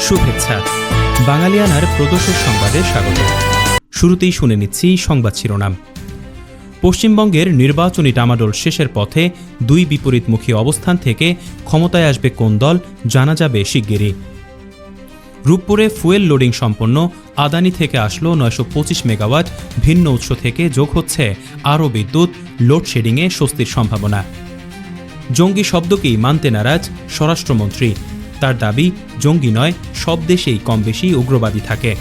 শুভেচ্ছা। বাঙালিয়ানার প্রদোষের সংবাদে স্বাগত। শুরুতেই শুনে নিচ্ছি সংবাদ শিরোনাম। পশ্চিমবঙ্গের নির্বাচনী ডামাডোল শেষের পথে দুই বিপরীতমুখী অবস্থান থেকে ক্ষমতায় আসবে কোন দল জানা যাবে শিগগিরই। রূপপুরে ফুয়েল লোডিং সম্পন্ন আদানি থেকে আসলো 925 মেগাওয়াট, ভিন্ন উৎস থেকে যোগ হচ্ছে আরও বিদ্যুৎ, লোডশেডিংয়ে স্বস্তির সম্ভাবনা। জঙ্গি শব্দকেই মানতে নারাজ স্বরাষ্ট্রমন্ত্রী, তার দাবি জঙ্গি নয়, সব দেশেই কম বেশি উগ্রবাদী থাকে।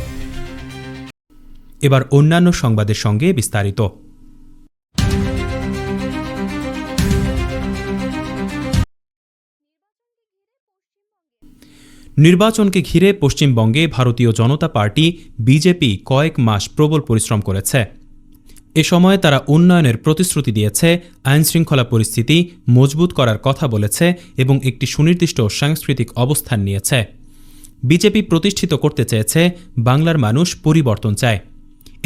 এবার অন্যান্য সংবাদের সঙ্গে বিস্তারিত। নির্বাচনকে ঘিরে পশ্চিমবঙ্গে ভারতীয় জনতা পার্টি বিজেপি কয়েক মাস প্রবল পরিশ্রম করেছে। এ সময় তারা উন্নয়নের প্রতিশ্রুতি দিয়েছে, আইনশৃঙ্খলা পরিস্থিতি মজবুত করার কথা বলেছে এবং একটি সুনির্দিষ্ট সাংস্কৃতিক অবস্থান নিয়েছে। বিজেপি প্রতিষ্ঠিত করতে চেয়েছে বাংলার মানুষ পরিবর্তন চায়।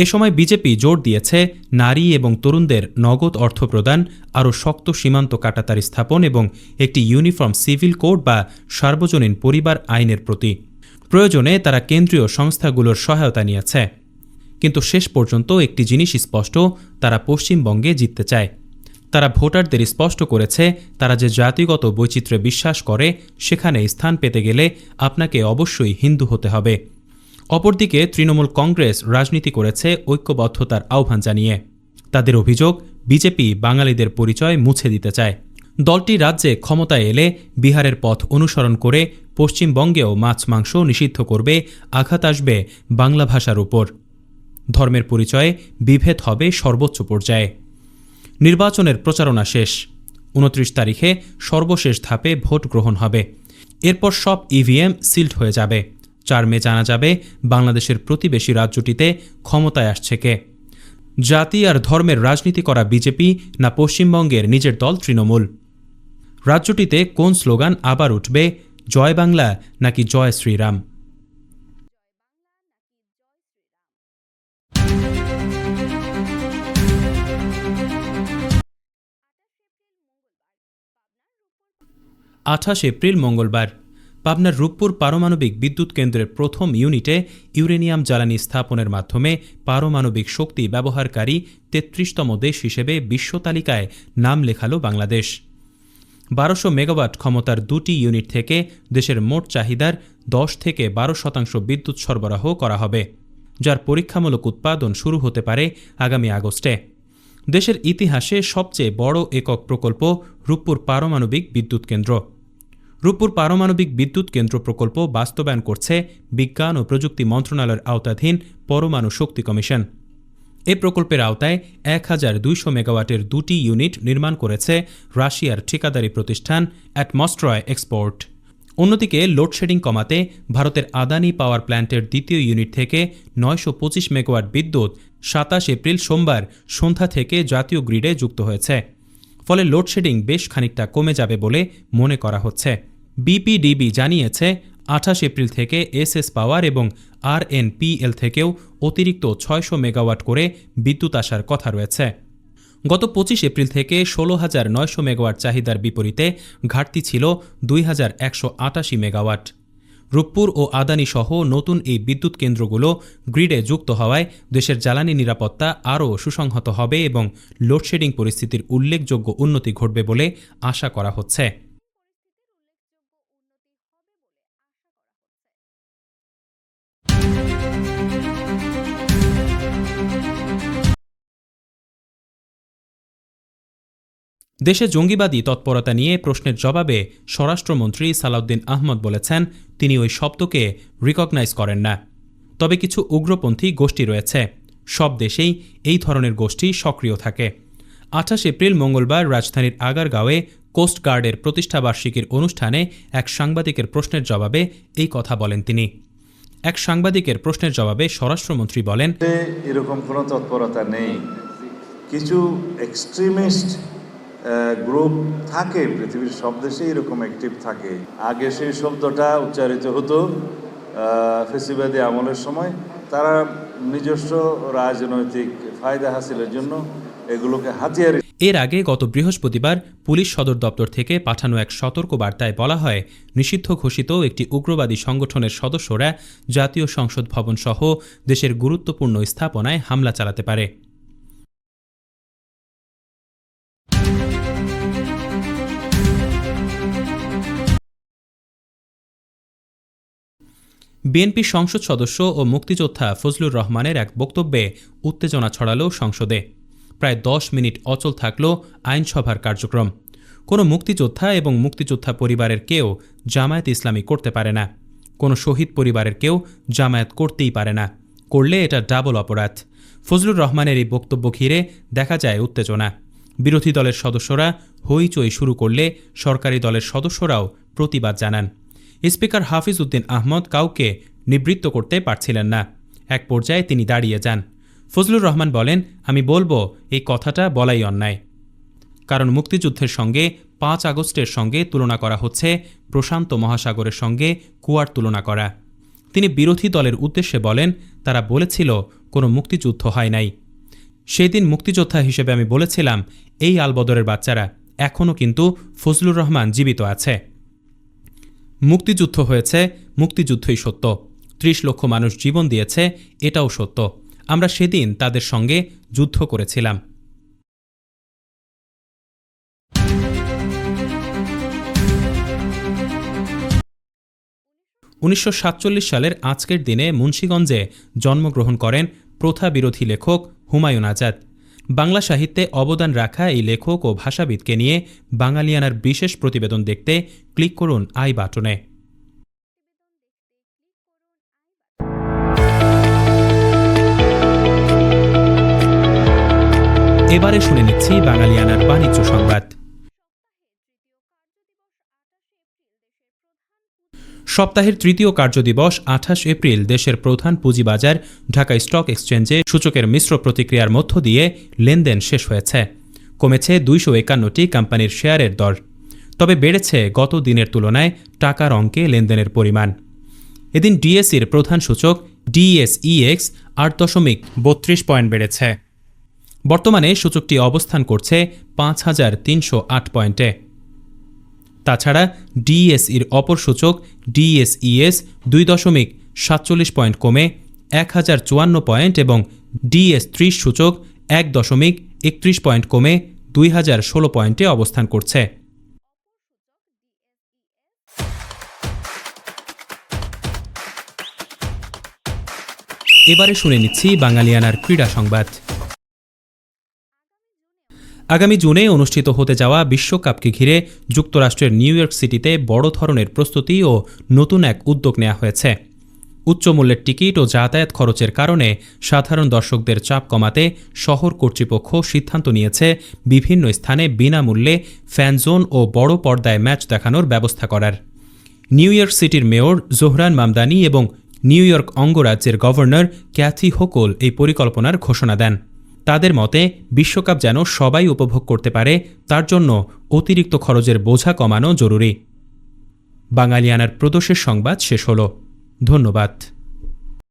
এ সময় বিজেপি জোর দিয়েছে নারী এবং তরুণদের নগদ অর্থ প্রদান, আরও শক্ত সীমান্ত কাটাতারি স্থাপন এবং একটি ইউনিফর্ম সিভিল কোড বা সার্বজনীন পরিবার আইনের প্রতি। প্রয়োজনে তারা কেন্দ্রীয় সংস্থাগুলোর সহায়তা নিয়েছে। কিন্তু শেষ পর্যন্ত একটি জিনিস স্পষ্ট, তারা পশ্চিমবঙ্গে জিততে চায়। তারা ভোটারদের স্পষ্ট করেছে, তারা যে জাতিগত বৈচিত্র্যে বিশ্বাস করে সেখানে স্থান পেতে গেলে আপনাকে অবশ্যই হিন্দু হতে হবে। অপরদিকে তৃণমূল কংগ্রেস রাজনীতি করেছে ঐক্যবদ্ধতার আহ্বান জানিয়ে। তাদের অভিযোগ, বিজেপি বাঙালিদের পরিচয় মুছে দিতে চায়। দলটি রাজ্যে ক্ষমতায় এলে বিহারের পথ অনুসরণ করে পশ্চিমবঙ্গেও মাছ মাংস নিষিদ্ধ করবে, আঘাত আসবে বাংলা ভাষার উপর। ধর্মের পরিচয়ে বিভেদ হবে সর্বোচ্চ পর্যায়ে। নির্বাচনের প্রচারণা শেষ। 29 তারিখে সর্বশেষ ধাপে ভোট গ্রহণ হবে। এরপর সব ইভিএম সিল্ড হয়ে যাবে। 4 মে জানা যাবে বাংলাদেশের প্রতিবেশী রাজ্যটিতে ক্ষমতায় আসছে কে। জাতি আর ধর্মের রাজনীতি করা বিজেপি না পশ্চিমবঙ্গের নিজের দল তৃণমূল। রাজ্যটিতে কোন স্লোগান আবার উঠবে, জয় বাংলা নাকি জয় শ্রীরাম? এপ্রিল মঙ্গলবার পাবনার রূপপুর পারমাণবিক বিদ্যুৎ কেন্দ্রের প্রথম ইউনিটে ইউরেনিয়াম জ্বালানি স্থাপনের মাধ্যমে পারমাণবিক শক্তি ব্যবহারকারী 33তম দেশ হিসেবে বিশ্ব তালিকায় নাম লেখালো বাংলাদেশ। 1200 মেগাওয়াট ক্ষমতার দুটি ইউনিট থেকে দেশের মোট চাহিদার 10 থেকে 12% বিদ্যুৎ সরবরাহ করা হবে, যার পরীক্ষামূলক উৎপাদন শুরু হতে পারে আগামী আগস্টে। দেশের ইতিহাসে সবচেয়ে বড় একক প্রকল্প রূপপুর পারমাণবিক বিদ্যুৎ কেন্দ্র। রূপপুর পারমাণবিক বিদ্যুৎ কেন্দ্র প্রকল্প বাস্তবায়ন করছে বিজ্ঞান ও প্রযুক্তি মন্ত্রণালয়ের আওতাধীন পরমাণু শক্তি কমিশন। এ প্রকল্পের আওতায় 1200 মেগাওয়াটের দুটি ইউনিট নির্মাণ করেছে রাশিয়ার ঠিকাদারি প্রতিষ্ঠান অ্যাটমস্ট্রয় এক্সপোর্ট। অন্যদিকে লোডশেডিং কমাতে ভারতের আদানি পাওয়ার প্ল্যান্টের দ্বিতীয় ইউনিট থেকে 925 মেগাওয়াট বিদ্যুৎ 27 এপ্রিল সোমবার সন্ধ্যা থেকে জাতীয় গ্রিডে যুক্ত হয়েছে। ফলে লোডশেডিং বেশ খানিকটা কমে যাবে বলে মনে করা হচ্ছে। বিপিডিবি জানিয়েছে 28 এপ্রিল থেকে এসএস পাওয়ার এবং আরএনপিএল থেকেও অতিরিক্ত 600 মেগাওয়াট করে বিদ্যুৎ আসার কথা রয়েছে। গত 25 এপ্রিল থেকে 16,900 মেগাওয়াট চাহিদার বিপরীতে ঘাটতি ছিল 2,188 মেগাওয়াট। রূপপুর ও আদানি সহ নতুন এই বিদ্যুৎ কেন্দ্রগুলো গ্রিডে যুক্ত হওয়ায় দেশের জ্বালানি নিরাপত্তা আরও সুসংহত হবে এবং লোডশেডিং পরিস্থিতির উল্লেখযোগ্য উন্নতি ঘটবে বলে আশা করা হচ্ছে। দেশে জঙ্গিবাদী তৎপরতা নিয়ে প্রশ্নের জবাবে স্বরাষ্ট্রমন্ত্রী সালাউদ্দিন আহমদ বলেছেন, তিনি ওই শব্দকে রিকগনাইজ করেন না। তবে কিছু উগ্রপন্থী গোষ্ঠী রয়েছে। সব দেশেই এই ধরনের গোষ্ঠী সক্রিয় থাকে। 28 এপ্রিল মঙ্গলবার রাজধানীর আগারগাঁওয়ে কোস্টগার্ডের প্রতিষ্ঠাবার্ষিকীর অনুষ্ঠানে এক সাংবাদিকের প্রশ্নের জবাবে এই কথা বলেন তিনি। এক সাংবাদিকের প্রশ্নের জবাবে স্বরাষ্ট্রমন্ত্রী বলেন, এরকম কোনো তৎপরতা নেই। কিছু এক্সট্রিমিস্ট গ্রুপ থাকে, পৃথিবীর সব দেশে এরকম অ্যাক্টিভ থাকে। আগে সেই শব্দটা উচ্চারিত হতো ফেসিবাদী আমলের সময়। তারা নিজস্ব রাজনৈতিক ফায়দা হাসিলের জন্য এগুলোকে হাতিয়ার এর আগে গত বৃহস্পতিবার পুলিশ সদর দপ্তর থেকে পাঠানো এক সতর্ক বার্তায় বলা হয়, নিষিদ্ধ ঘোষিত একটি উগ্রবাদী সংগঠনের সদস্যরা জাতীয় সংসদ ভবন সহ দেশের গুরুত্বপূর্ণ স্থাপনায় হামলা চালাতে পারে। বিএনপি সংসদ সদস্য ও মুক্তিযোদ্ধা ফজলুর রহমানের এক বক্তব্যে উত্তেজনা ছড়ালো সংসদে। প্রায় 10 মিনিট অচল থাকল আইনসভার কার্যক্রম। কোনো মুক্তিযোদ্ধা এবং মুক্তিযোদ্ধা পরিবারের কেউ জামায়াত ইসলামী করতে পারে না। কোনো শহীদ পরিবারের কেউ জামায়াত করতেই পারে না। করলে এটা ডাবল অপরাধ। ফজলুর রহমানের এই বক্তব্য ঘিরে দেখা যায় উত্তেজনা। বিরোধী দলের সদস্যরা হইচই শুরু করলে সরকারি দলের সদস্যরাও প্রতিবাদ জানান। স্পিকার হাফিজ উদ্দিন আহমদ কাউকে নিবৃত্ত করতে পারছিলেন না। এক পর্যায়ে তিনি দাঁড়িয়ে যান। ফজলুর রহমান বলেন, আমি বলবো এই কথাটা বলাই অন্যায়, কারণ মুক্তিযুদ্ধের সঙ্গে 5 আগস্টের সঙ্গে তুলনা করা হচ্ছে প্রশান্ত মহাসাগরের সঙ্গে কুয়ার তুলনা করা। তিনি বিরোধী দলের উদ্দেশ্যে বলেন, তারা বলেছিল কোনো মুক্তিযুদ্ধ হয় নাই। সেদিন মুক্তিযোদ্ধা হিসেবে আমি বলেছিলাম, এই আলবদরের বাচ্চারা, এখনও কিন্তু ফজলুর রহমান জীবিত আছে। মুক্তিযুদ্ধ হয়েছে, মুক্তিযুদ্ধই সত্য। 30 লক্ষ মানুষ জীবন দিয়েছে, এটাও সত্য। আমরা সেদিন তাদের সঙ্গে যুদ্ধ করেছিলাম। (1947) সালের আজকের দিনে মুন্সিগঞ্জে জন্মগ্রহণ করেন প্রথা বিরোধী লেখক হুমায়ুন আজাদ। বাংলা সাহিত্যে অবদান রাখা এই লেখক ও ভাষাবিদকে নিয়ে বাঙালিয়ানার বিশেষ প্রতিবেদন দেখতে ক্লিক করুন আই বাটনে। এবারে শুনে নিচ্ছি বাঙালিয়ানার বাণিজ্য সংবাদ। সপ্তাহের তৃতীয় কার্যদিবস 28 এপ্রিল দেশের প্রধান পুঁজিবাজার ঢাকা স্টক এক্সচেঞ্জে সূচকের মিশ্র প্রতিক্রিয়ার মধ্য দিয়ে লেনদেন শেষ হয়েছে। কমেছে 251টি কোম্পানির শেয়ারের দর, তবে বেড়েছে গত দিনের তুলনায় টাকার অঙ্কে লেনদেনের পরিমাণ। এদিন ডিএসইর প্রধান সূচক ডিএসইএক্স 8.32 পয়েন্ট বেড়েছে। বর্তমানে সূচকটি অবস্থান করছে 5308 পয়েন্টে। তাছাড়া ডিএসইর অপর সূচক ডিএসইএস 2.47 পয়েন্ট কমে 1054 পয়েন্ট এবং ডিএস30 সূচক 1.31 পয়েন্ট কমে 2016 পয়েন্টে অবস্থান করছে। এবারে শুনে নিচ্ছি বাঙালিয়ানার ক্রীড়া সংবাদ। আগামী জুনে অনুষ্ঠিত হতে যাওয়া বিশ্বকাপকে ঘিরে যুক্তরাষ্ট্রের নিউ ইয়র্ক সিটিতে বড় ধরনের প্রস্তুতি ও নতুন এক উদ্যোগ নেওয়া হয়েছে। উচ্চ মূল্যের টিকিট ও যাতায়াত খরচের কারণে সাধারণ দর্শকদের চাপ কমাতে শহর কর্তৃপক্ষ সিদ্ধান্ত নিয়েছে বিভিন্ন স্থানে বিনামূল্যে ফ্যানজোন ও বড় পর্দায় ম্যাচ দেখানোর ব্যবস্থা করার। নিউ ইয়র্ক সিটির মেয়র জোহরান মামদানি এবং নিউ ইয়র্ক অঙ্গরাজ্যের গভর্নর ক্যাথি হোকল এই পরিকল্পনার ঘোষণা দেন। তাদের মতে বিশ্বকাপ যেন সবাই উপভোগ করতে পারে, তার জন্য অতিরিক্ত খরচের বোঝা কমানো জরুরি। বাঙালিয়ানার প্রদোষের সংবাদ শেষ হল। ধন্যবাদ।